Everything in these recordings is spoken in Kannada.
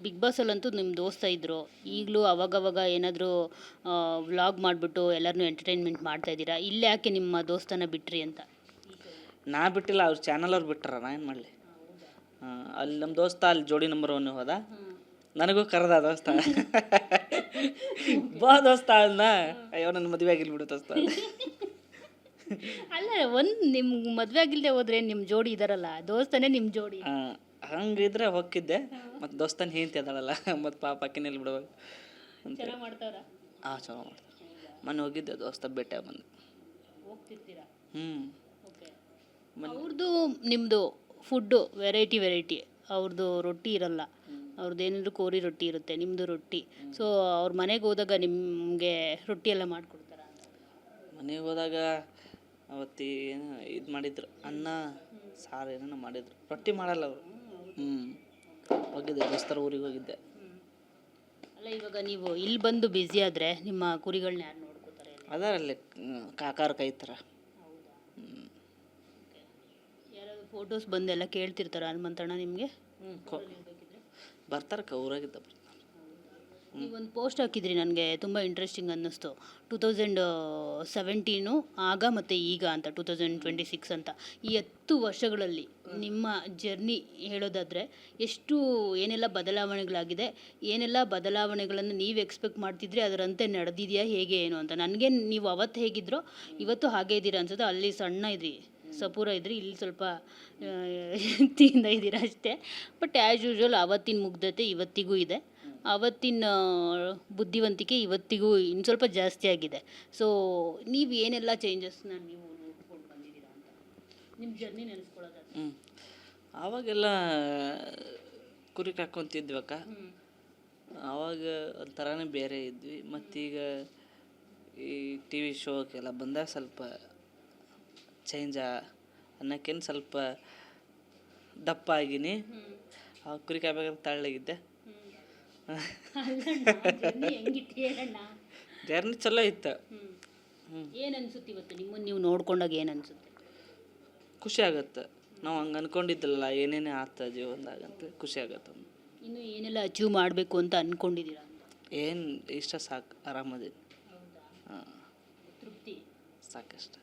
ಬಿಗ್ ಬಾಸಲ್ಲಂತೂ ನಿಮ್ಮ ದೋಸ್ತ ಇದ್ದರು. ಈಗಲೂ ಅವಾಗವಾಗ ಏನಾದರೂ ವ್ಲಾಗ್ ಮಾಡಿಬಿಟ್ಟು ಎಲ್ಲರನ್ನೂ ಎಂಟರ್ಟೈನ್ಮೆಂಟ್ ಮಾಡ್ತಾ ಇದ್ದೀರಾ. ಇಲ್ಲಿ ಯಾಕೆ ನಿಮ್ಮ ದೋಸ್ತನ ಬಿಟ್ರಿ ಅಂತ? ನಾ ಬಿಟ್ಟಿಲ್ಲ, ಅವ್ರ ಚಾನಲ್ ಅವ್ರು ಬಿಟ್ಟಾರ, ನಾ ಏನು ಮಾಡಲಿ. ಅಲ್ಲಿ ನಮ್ಮ ದೋಸ್ತ ಅಲ್ಲಿ ಜೋಡಿ ನಂಬರ್ 1 ಹೋದ, ನನಗೂ ಕರೆದ ದೋಸ್ತ. ಬಾ ದೋಸ್ತ ಅನ್ನ, ಅಯ್ಯೋ ನನ್ನ ಮದುವೆ ಆಗಿಲ್ಲ ಬಿಡು ದೋಸ್ತ. ಅಲ್ಲ, ನಿಮ್ಗೆ ಮದುವೆ ಆಗಿಲ್ಲದೆ ಹೋದ್ರೆ ನಿಮ್ಮ ಜೋಡಿ ಇದಾರಲ್ಲ, ದೋಸ್ತನೇ ನಿಮ್ಮ ಜೋಡಿ. ಹಂಗಿದ್ರೆ ಹೋಗಿದ್ದೆ, ಮತ್ತು ದೋಸ್ತನ ಹೆಂಡತಿ ಅದಳಲ್ಲ, ಮತ್ತು ಪಾಪ ಅಕ್ಕಿನಲ್ಲಿ ಬಿಡುವಾಗ ಚೆನ್ನಾಗಿ ಮಾಡ್ತಾರ. ಚಲೋ ಮಾಡ್ತಾರೆ. ಮೊನ್ನೆ ಹೋಗಿದ್ದೆ, ದೋಸ್ತ ಭೇಟಿ ಬಂದು ಹೋಗ್ತಿರ್ತೀರಾ? ಅವ್ರದ್ದು ನಿಮ್ಮದು ಫುಡ್ಡು ವೆರೈಟಿ. ಅವ್ರದ್ದು ರೊಟ್ಟಿ ಇರಲ್ಲ, ಅವ್ರದ್ದು ಏನಾದರೂ ಕೋರಿ ರೊಟ್ಟಿ ಇರುತ್ತೆ, ನಿಮ್ಮದು ರೊಟ್ಟಿ. ಸೊ ಅವ್ರ ಮನೆಗೆ ಹೋದಾಗ ನಿಮಗೆ ರೊಟ್ಟಿ ಎಲ್ಲ ಮಾಡಿಕೊಡ್ತಾರ? ಮನೆಗೆ ಹೋದಾಗ ಅವತ್ತು ಏನು ಇದು ಮಾಡಿದ್ರು, ಅನ್ನ ಸಾರು ಏನೋ ಮಾಡಿದ್ರು, ರೊಟ್ಟಿ ಮಾಡಲ್ಲ ಅವರು. ಹೋಗಿದ್ದೆ, ದೋಸ್ತರ ಊರಿಗೆ ಹೋಗಿದ್ದೆ. ಅಲ್ಲ, ಇವಾಗ ನೀವು ಇಲ್ಲಿ ಬಂದು ಬ್ಯುಸಿ ಆದರೆ ನಿಮ್ಮ ಕುರಿಗಳನ್ನ ಯಾರು ನೋಡ್ಕೋತಾರೆ? ಅದರಲ್ಲಿ ಕಾಕಾರ ಕೈತಾರ. ಯಾರಾದ್ರು ಫೋಟೋಸ್ ಬಂದೆಲ್ಲ ಕೇಳ್ತಿರ್ತಾರ ಹನುಮಂತಣ್ಣ ನಿಮಗೆ? ಬರ್ತಾರಕ್ಕ, ಊರಾಗಿದ್ದ ಬರ್ತಾರೆ. ನೀವೊಂದು ಪೋಸ್ಟ್ ಹಾಕಿದ್ರಿ, ನನಗೆ ತುಂಬ ಇಂಟ್ರೆಸ್ಟಿಂಗ್ ಅನ್ನಿಸ್ತು. 2017 ಆಗ ಮತ್ತು ಈಗ ಅಂತ 2026 ಅಂತ. ಈ 10 ವರ್ಷಗಳಲ್ಲಿ ನಿಮ್ಮ ಜರ್ನಿ ಹೇಳೋದಾದರೆ ಎಷ್ಟು ಏನೆಲ್ಲ ಬದಲಾವಣೆಗಳಾಗಿದೆ, ಏನೆಲ್ಲ ಬದಲಾವಣೆಗಳನ್ನು ನೀವು ಎಕ್ಸ್ಪೆಕ್ಟ್ ಮಾಡ್ತಿದ್ರಿ, ಅದರಂತೆ ನಡೆದಿದೆಯಾ, ಹೇಗೆ ಏನು ಅಂತ? ನನಗೆ ನೀವು ಅವತ್ತು ಹೇಗಿದ್ರೋ ಇವತ್ತು ಹಾಗೇ ಇದ್ದೀರಾ ಅನ್ಸುತ್ತೆ. ಅಲ್ಲಿ ಸಣ್ಣ ಇದ್ರಿ, ಸಪೂರ ಇದ್ರಿ, ಇಲ್ಲಿ ಸ್ವಲ್ಪ ತಿಂದ ಇದ್ದೀರಾ ಅಷ್ಟೇ. ಬಟ್ ಆ್ಯಸ್ ಯೂಶ್ವಲ್ ಅವತ್ತಿನ ಮುಗ್ಧತೆ ಇವತ್ತಿಗೂ ಇದೆ, ಅವತ್ತಿನ ಬುದ್ಧಿವಂತಿಕೆ ಇವತ್ತಿಗೂ ಇನ್ನು ಸ್ವಲ್ಪ ಜಾಸ್ತಿ ಆಗಿದೆ. ಸೊ ನೀವು ಏನೆಲ್ಲ ಚೇಂಜಸ್ನ ನೀವು ನೋಡ್ಕೊಂಡು ಬಂದಿದ್ದೀರಾ ಅಂತ ನಿಮ್ಮ ಜರ್ನಿ ನೆನೆಸ್ಕೊಳ್ಳೋದಾದ್ರೆ? ಆವಾಗೆಲ್ಲ ಕುರಿ ಕಾಕೊಂತಿದ್ವಕ್ಕ, ಆವಾಗ ಒಂಥರನೇ ಬೇರೆ ಇದ್ವಿ. ಮತ್ತೀಗ ಈ TV ಶೋಗೆಲ್ಲ ಬಂದಾಗ ಸ್ವಲ್ಪ ಚೇಂಜ ಅನ್ನೋಕ್ಕೇನು ಸ್ವಲ್ಪ ದಪ್ಪ ಆಗಿನಿ. ಆ ಕುರಿ ಕಾಯ್ಬೇಕಾದ್ರೆ ತಳ್ಳಗಿದ್ದೆ. ಜರ್ನಿ ಚಲೋ ಇತ್ತು. ಏನು ಅನ್ಸುತ್ತೆ ಇವತ್ತು ನಿಮ್ಮನ್ನು ನೀವು ನೋಡ್ಕೊಂಡಾಗ? ಏನು ಅನ್ಸುತ್ತೆ? ಖುಷಿ ಆಗತ್ತೆ. ನಾವು ಹಂಗೆ ಅನ್ಕೊಂಡಿದ್ದಿಲ್ಲ, ಏನೇನೇ ಆಗ್ತದೆ ಜೀವನದಾಗ ಅಂತ ಖುಷಿ ಆಗತ್ತೆ. ಇನ್ನು ಏನೆಲ್ಲ ಅಚೀವ್ ಮಾಡಬೇಕು ಅಂತ ಅಂದ್ಕೊಂಡಿದ್ದೀರಾ? ಏನು ಇಷ್ಟ ಸಾಕು, ಆರಾಮದೀನಿ. ತೃಪ್ತಿ ಸಾಕಷ್ಟು.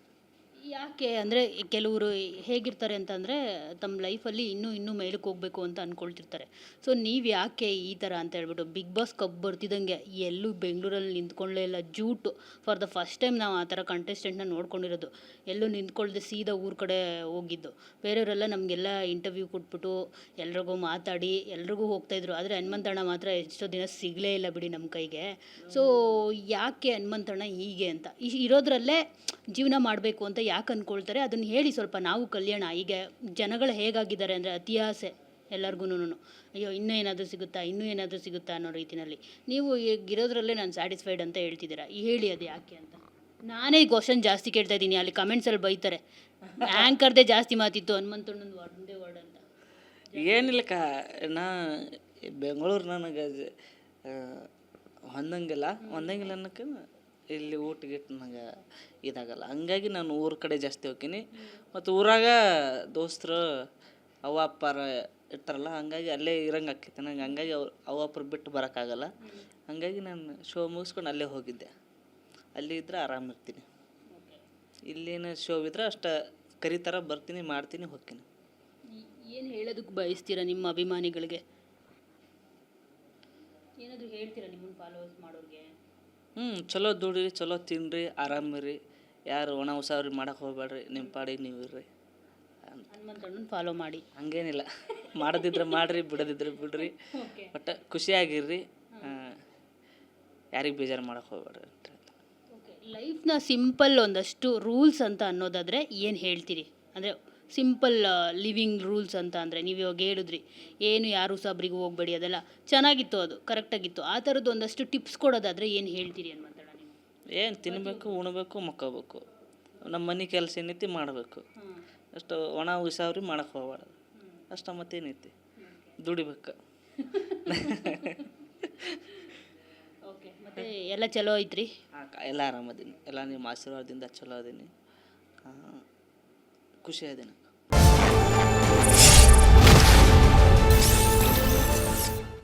ಯಾಕೆ ಅಂದರೆ ಕೆಲವರು ಹೇಗಿರ್ತಾರೆ ಅಂತಂದರೆ ತಮ್ಮ ಲೈಫಲ್ಲಿ ಇನ್ನೂ ಮೇಲಕ್ಕೆ ಹೋಗಬೇಕು ಅಂತ ಅಂದ್ಕೊಳ್ತಿರ್ತಾರೆ. ಸೊ ನೀವು ಯಾಕೆ ಈ ಥರ ಅಂತ ಹೇಳ್ಬಿಟ್ಟು ಬಿಗ್ ಬಾಸ್ ಕಪ್ ಬರ್ತಿದ್ದಂಗೆ ಎಲ್ಲೂ ಬೆಂಗಳೂರಲ್ಲಿ ನಿಂತ್ಕೊಳ್ಳೇ ಇಲ್ಲ, ಜೂಟು. ಫಾರ್ ದ ಫಸ್ಟ್ ಟೈಮ್ ನಾವು ಆ ಥರ ಕಂಟೆಸ್ಟೆಂಟ್ನ ನೋಡ್ಕೊಂಡಿರೋದು. ಎಲ್ಲೂ ನಿಂತ್ಕೊಳ್ದೆ ಸೀದಾ ಊರ ಕಡೆ ಹೋಗಿದ್ದು. ಬೇರೆಯವರೆಲ್ಲ ನಮಗೆಲ್ಲ ಇಂಟರ್ವ್ಯೂ ಕೊಟ್ಬಿಟ್ಟು ಎಲ್ರಿಗೂ ಮಾತಾಡಿ ಎಲ್ರಿಗೂ ಹೋಗ್ತಾಯಿದ್ರು. ಆದರೆ ಹನುಮಂತಣ್ಣ ಮಾತ್ರ ಎಷ್ಟೋ ದಿನ ಸಿಗಲೇ ಇಲ್ಲ ಬಿಡಿ ನಮ್ಮ ಕೈಗೆ. ಸೊ ಯಾಕೆ ಹನುಮಂತಣ್ಣ ಹೀಗೆ ಅಂತ ಇರೋದ್ರಲ್ಲೇ ಜೀವನ ಮಾಡಬೇಕು ಅಂತ ಯಾಕೆ ಅಂದ್ಕೊಳ್ತಾರೆ? ಅದನ್ನು ಹೇಳಿ ಸ್ವಲ್ಪ, ನಾವು ಕಲ್ಯಾಣ. ಈಗ ಜನಗಳು ಹೇಗಾಗಿದ್ದಾರೆ ಅಂದರೆ ಅತಿ ಆಸೆ ಎಲ್ಲರಿಗೂ. ಅಯ್ಯೋ ಇನ್ನೂ ಏನಾದರೂ ಸಿಗುತ್ತಾ ಅನ್ನೋ ರೀತಿಯಲ್ಲಿ. ನೀವು ಇರೋದ್ರಲ್ಲೇ ನಾನು ಸ್ಯಾಟಿಸ್ಫೈಡ್ ಅಂತ ಹೇಳ್ತಿದ್ದೀರಾ. ಹೇಳಿ ಅದು ಯಾಕೆ ಅಂತ. ನಾನೇ ಕ್ವಶನ್ ಜಾಸ್ತಿ ಕೇಳ್ತಾ ಇದ್ದೀನಿ, ಅಲ್ಲಿ ಕಮೆಂಟ್ಸಲ್ಲಿ ಬೈತಾರೆ, ಆ್ಯಂಕರ್ದೇ ಜಾಸ್ತಿ ಮಾತಿತ್ತು, ಹನುಮಂತಣ್ಣಂದು ಒಂದೇ ವರ್ಡ್ ಅಂತ. ಏನಿಲ್ಲಕ್ಕ, ನಾ ಬೆಂಗಳೂರು ನನಗೆ ಹೊಂದಂಗಿಲ್ಲ ಅನ್ನೋಕ್ಕೆ ಇಲ್ಲಿ ಊಟ ನಂಗೆ ಇದಾಗಲ್ಲ. ಹಂಗಾಗಿ ನಾನು ಊರ ಕಡೆ ಜಾಸ್ತಿ ಹೋಗ್ತೀನಿ. ಮತ್ತು ಊರಾಗ ದೋಸ್ತರು ಅವ್ವ ಅಪ್ಪಾರ ಇರ್ತಾರಲ್ಲ, ಹಂಗಾಗಿ ಅಲ್ಲೇ ಇರಂಗೆ ಆಕೈತೆ ನಂಗೆ. ಹಂಗಾಗಿ ಅವ್ವ ಅಪ್ಪರು ಬಿಟ್ಟು ಬರೋಕ್ಕಾಗಲ್ಲ. ಹಂಗಾಗಿ ನಾನು ಶೋ ಮುಗಿಸ್ಕೊಂಡು ಅಲ್ಲೇ ಹೋಗಿದ್ದೆ. ಅಲ್ಲಿ ಇದ್ರೆ ಆರಾಮಿರ್ತೀನಿ. ಇಲ್ಲೇನು ಶೋ ಇದ್ರೆ ಅಷ್ಟು ಕರಿತಾರ, ಬರ್ತೀನಿ, ಮಾಡ್ತೀನಿ, ಹೋಗ್ತೀನಿ. ಏನು ಹೇಳೋದಕ್ಕೆ ಬಯಸ್ತೀರಾ ನಿಮ್ಮ ಅಭಿಮಾನಿಗಳಿಗೆ? ಏನಾದರೂ ಹೇಳ್ತೀರಾ ನಿಮ್ಮನ್ನು ಫಾಲೋವರ್ಸ್ ಮಾಡೋರಿಗೆ? ಚಲೋ ದುಡಿರಿ, ಚಲೋ ತಿನ್ನಿರಿ, ಆರಾಮಿರಿ, ಯಾರು ಒಣ ಉಸಾವ್ರಿ ಮಾಡೋಕೆ ಹೋಗ್ಬೇಡ್ರಿ, ನಿಮ್ಮ ಪಾಡಿಗೆ ನೀವು ಇರ್ರಿ. ಹನುಮಂತಣ್ಣನ ಫಾಲೋ ಮಾಡಿ. ಹಂಗೇನಿಲ್ಲ, ಮಾಡೋದಿದ್ರೆ ಮಾಡಿರಿ, ಬಿಡೋದಿದ್ರೆ ಬಿಡ್ರಿ, ಬಟ್ ಖುಷಿಯಾಗಿರ್ರಿ, ಯಾರಿಗೆ ಬೇಜಾರು ಮಾಡೋಕೆ ಹೋಗ್ಬೇಡ್ರಿ ಅಂತ. ಲೈಫ್ನ ಸಿಂಪಲ್ ಒಂದಷ್ಟು ರೂಲ್ಸ್ ಅಂತ ಅನ್ನೋದಾದರೆ ಏನು ಹೇಳ್ತೀರಿ? ಅಂದರೆ ಸಿಂಪಲ್ ಲಿವಿಂಗ್ ರೂಲ್ಸ್ ಅಂತ ಅಂದರೆ ನೀವು ಇವಾಗ ಹೇಳಿದ್ರಿ, ಏನು ಯಾರು ಸಾಬ್ರಿಗೂ ಹೋಗಬೇಡಿ, ಅದೆಲ್ಲ ಚೆನ್ನಾಗಿತ್ತು, ಅದು ಕರೆಕ್ಟಾಗಿತ್ತು. ಆ ಥರದ್ದು ಒಂದಷ್ಟು ಟಿಪ್ಸ್ ಕೊಡೋದಾದರೆ ಏನು ಹೇಳ್ತೀರಿ ಹನುಮಂತಣ್ಣ ನೀವು? ಏನು ತಿನ್ನಬೇಕು, ಉಣಬೇಕು, ಮಕ್ಕೋಬೇಕು, ನಮ್ಮ ಮನೆ ಕೆಲಸ ಏನೈತಿ ಮಾಡಬೇಕು ಅಷ್ಟು. ಒಣ ಉಸಾವ್ರಿ ಮಾಡೋಕೆ ಹೋಗ್ಬಾರ್ದು ಅಷ್ಟ. ಮತ್ತೇನೈತಿ, ದುಡಿಬೇಕು. ಓಕೆ, ಮತ್ತು ಎಲ್ಲ ಚಲೋ ಐತ್ರಿ? ಎಲ್ಲ ಆರಾಮದೀನಿ, ಎಲ್ಲ ನಿಮ್ಮ ಆಶೀರ್ವಾದದಿಂದ ಚಲೋ ಅದೀನಿ, ಖುಷಿ ಅದೀನಿ.